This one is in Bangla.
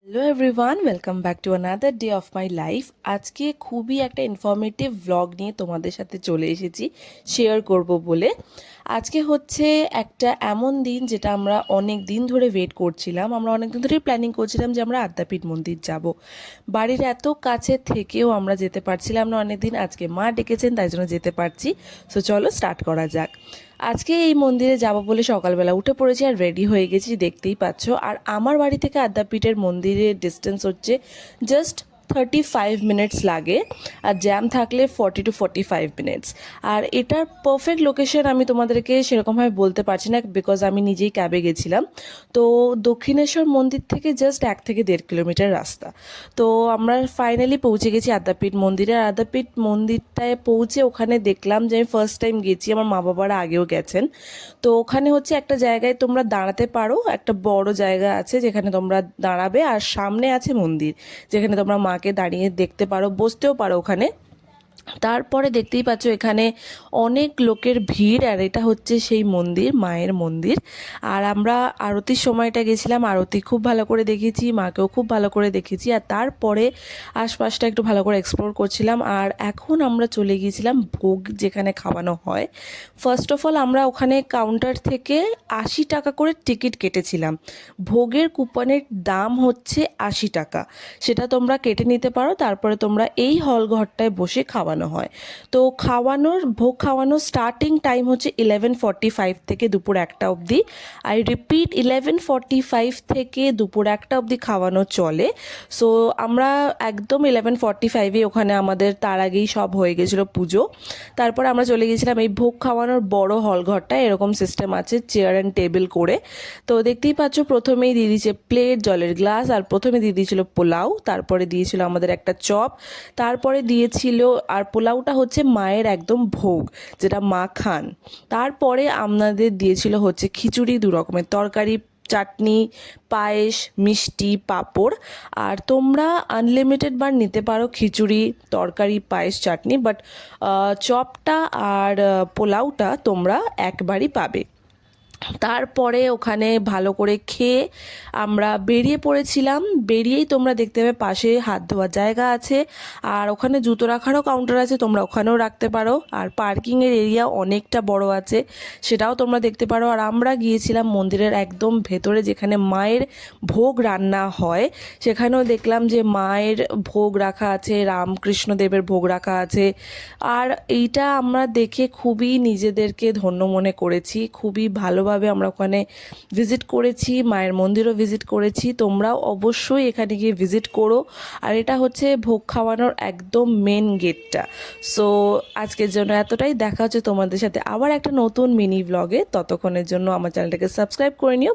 Hello everyone, welcome back to another day of my life. আজকে খুবই একটা ইনফরমেটিভ ভ্লগ নিয়ে তোমাদের সাথে চলে এসেছি শেয়ার করব বলে। আজকে হচ্ছে একটা এমন দিন যেটা আমরা অনেক দিন ধরে ওয়েট করছিলাম। আমরা অনেক দিন ধরেই প্ল্যানিং করছিলাম যে আমরা আদ্যাপীঠ মন্দির যাব। বাড়ির এত কাছে থেকেও আমরা যেতে পারছিলাম না অনেক দিন। আজকে মা ডেকেছেন, তাই জন্য যেতে পারছি। সো চলো স্টার্ট করা যাক। আজকে এই মন্দিরে যাব বলে সকালবেলা উঠে পড়েছি আর রেডি হয়ে গেছি, দেখতেই পাচ্ছ। আর আমার বাড়ি থেকে আদ্যাপীঠের মন্দিরের ডিস্টেন্স হচ্ছে জাস্ট 35 মিনিটস লাগে, আর জ্যাম থাকলে 40 to 45 মিনিটস। আর এটার পারফেক্ট লোকেশন আমি তোমাদেরকে সেরকমভাবে বলতে পারছি না, বিকজ আমি নিজেই ক্যাবে গেছিলাম। তো দক্ষিণেশ্বর মন্দির থেকে জাস্ট 1 থেকে 1.5 কিলোমিটার রাস্তা। তো আমরা ফাইনালি পৌঁছে গেছি আদ্যাপীঠ মন্দিরে। আর আদ্যাপীঠ মন্দিরটায় পৌঁছে ওখানে দেখলাম যে আমি ফার্স্ট টাইম গেছি, আমার মা বাবারা আগেও গেছেন। তো ওখানে হচ্ছে একটা জায়গায় তোমরা দাঁড়াতে পারো, একটা বড় জায়গা আছে যেখানে তোমরা দাঁড়াবে, আর সামনে আছে মন্দির যেখানে তোমরা মাকে দাঁড়িয়ে দেখতে পারো, বসতেও পারো ওখানে। তারপরে দেখতেই পাচ্ছ এখানে অনেক লোকের ভিড়, আর এটা হচ্ছে সেই মন্দির, মায়ের মন্দির। আর আমরা আরতির সময়টা গেছিলাম, আরতি খুব ভালো করে দেখেছি, মাকেও খুব ভালো করে দেখেছি। আর তারপরে আশপাশটা একটু ভালো করে এক্সপ্লোর করছিলাম। আর এখন আমরা চলে গিয়েছিলাম ভোগ যেখানে খাওয়ানো হয়। ফার্স্ট অফ অল আমরা ওখানে কাউন্টার থেকে 80 টাকা করে টিকিট কেটেছিলাম। ভোগের কুপনের দাম হচ্ছে 80 টাকা, সেটা তোমরা কেটে নিতে পারো। তারপরে তোমরা এই হল ঘরটায় বসে খাওয়ানো হয়। তো ভোগ খাওয়ানোর স্টার্টিং টাইম হচ্ছে 11:45 থেকে দুপুর 1টা অবধি। আই রিপিট, 11:45 থেকে দুপুর 1টা অবধি খাওয়ানো চলে। সো আমরা একদম 11:45-এ ওখানে, আমাদের তার আগেই সব হয়ে গেছিলো পুজো। তারপর আমরা চলে গেছিলাম এই ভোগ খাওয়ানোর বড় হল ঘরটায়। এরকম সিস্টেম আছে চেয়ার অ্যান্ড টেবিল করে। তো দেখতেই পাচ্ছ প্রথমেই দিয়ে দিয়েছে প্লেট, জলের গ্লাস, আর প্রথমে দিয়ে দিয়েছিল পোলাও, তারপরে দিয়েছিল আমাদের একটা চপ, তারপরে দিয়েছিল, আর পোলাওটা হচ্ছে মায়ের একদম ভোগ যেটা মা খান। তারপরে আমাদের দিয়েছিল হচ্ছে খিচুড়ি, 2 রকমের তরকারি, চাটনি, পায়েস, মিষ্টি, পাঁপড়। আর তোমরা আনলিমিটেড বার নিতে পারো খিচুড়ি, তরকারি, পায়েস, চাটনি, বাট চপটা আর পোলাওটা তোমরা একবারই পাবে। তারপরে ওখানে ভালো করে খেয়ে আমরা বেরিয়ে পড়েছিলাম। বেরিয়েই তোমরা দেখতে পাবে পাশে হাত ধোয়ার জায়গা আছে, আর ওখানে জুতো রাখারও কাউন্টার আছে, তোমরা ওখানেও রাখতে পারো। আর পার্কিংয়ের এরিয়া অনেকটা বড় আছে, সেটাও তোমরা দেখতে পারো। আর আমরা গিয়েছিলাম মন্দিরের একদম ভেতরে, যেখানে মায়ের ভোগ রান্না হয়। সেখানেও দেখলাম যে মায়ের ভোগ রাখা আছে, রামকৃষ্ণদেবের ভোগ রাখা আছে। আর এইটা আমরা দেখে খুবই নিজেদেরকে ধন্য মনে করেছি। খুবই ভালোভাবে আমরা ওখানে ভিজিট করেছি, মায়ের মন্দিরও ভিজিট করেছি। তোমরাও অবশ্যই এখানে গিয়ে ভিজিট করো। আর এটা হচ্ছে ভোগ খাওয়ানোর একদম মেন গেটটা। সো আজকের জন্য এতটাই। দেখা হচ্ছে তোমাদের সাথে আবার একটা নতুন মিনি ব্লগে। ততক্ষণের জন্য আমার চ্যানেলটাকে সাবস্ক্রাইব করে নিও।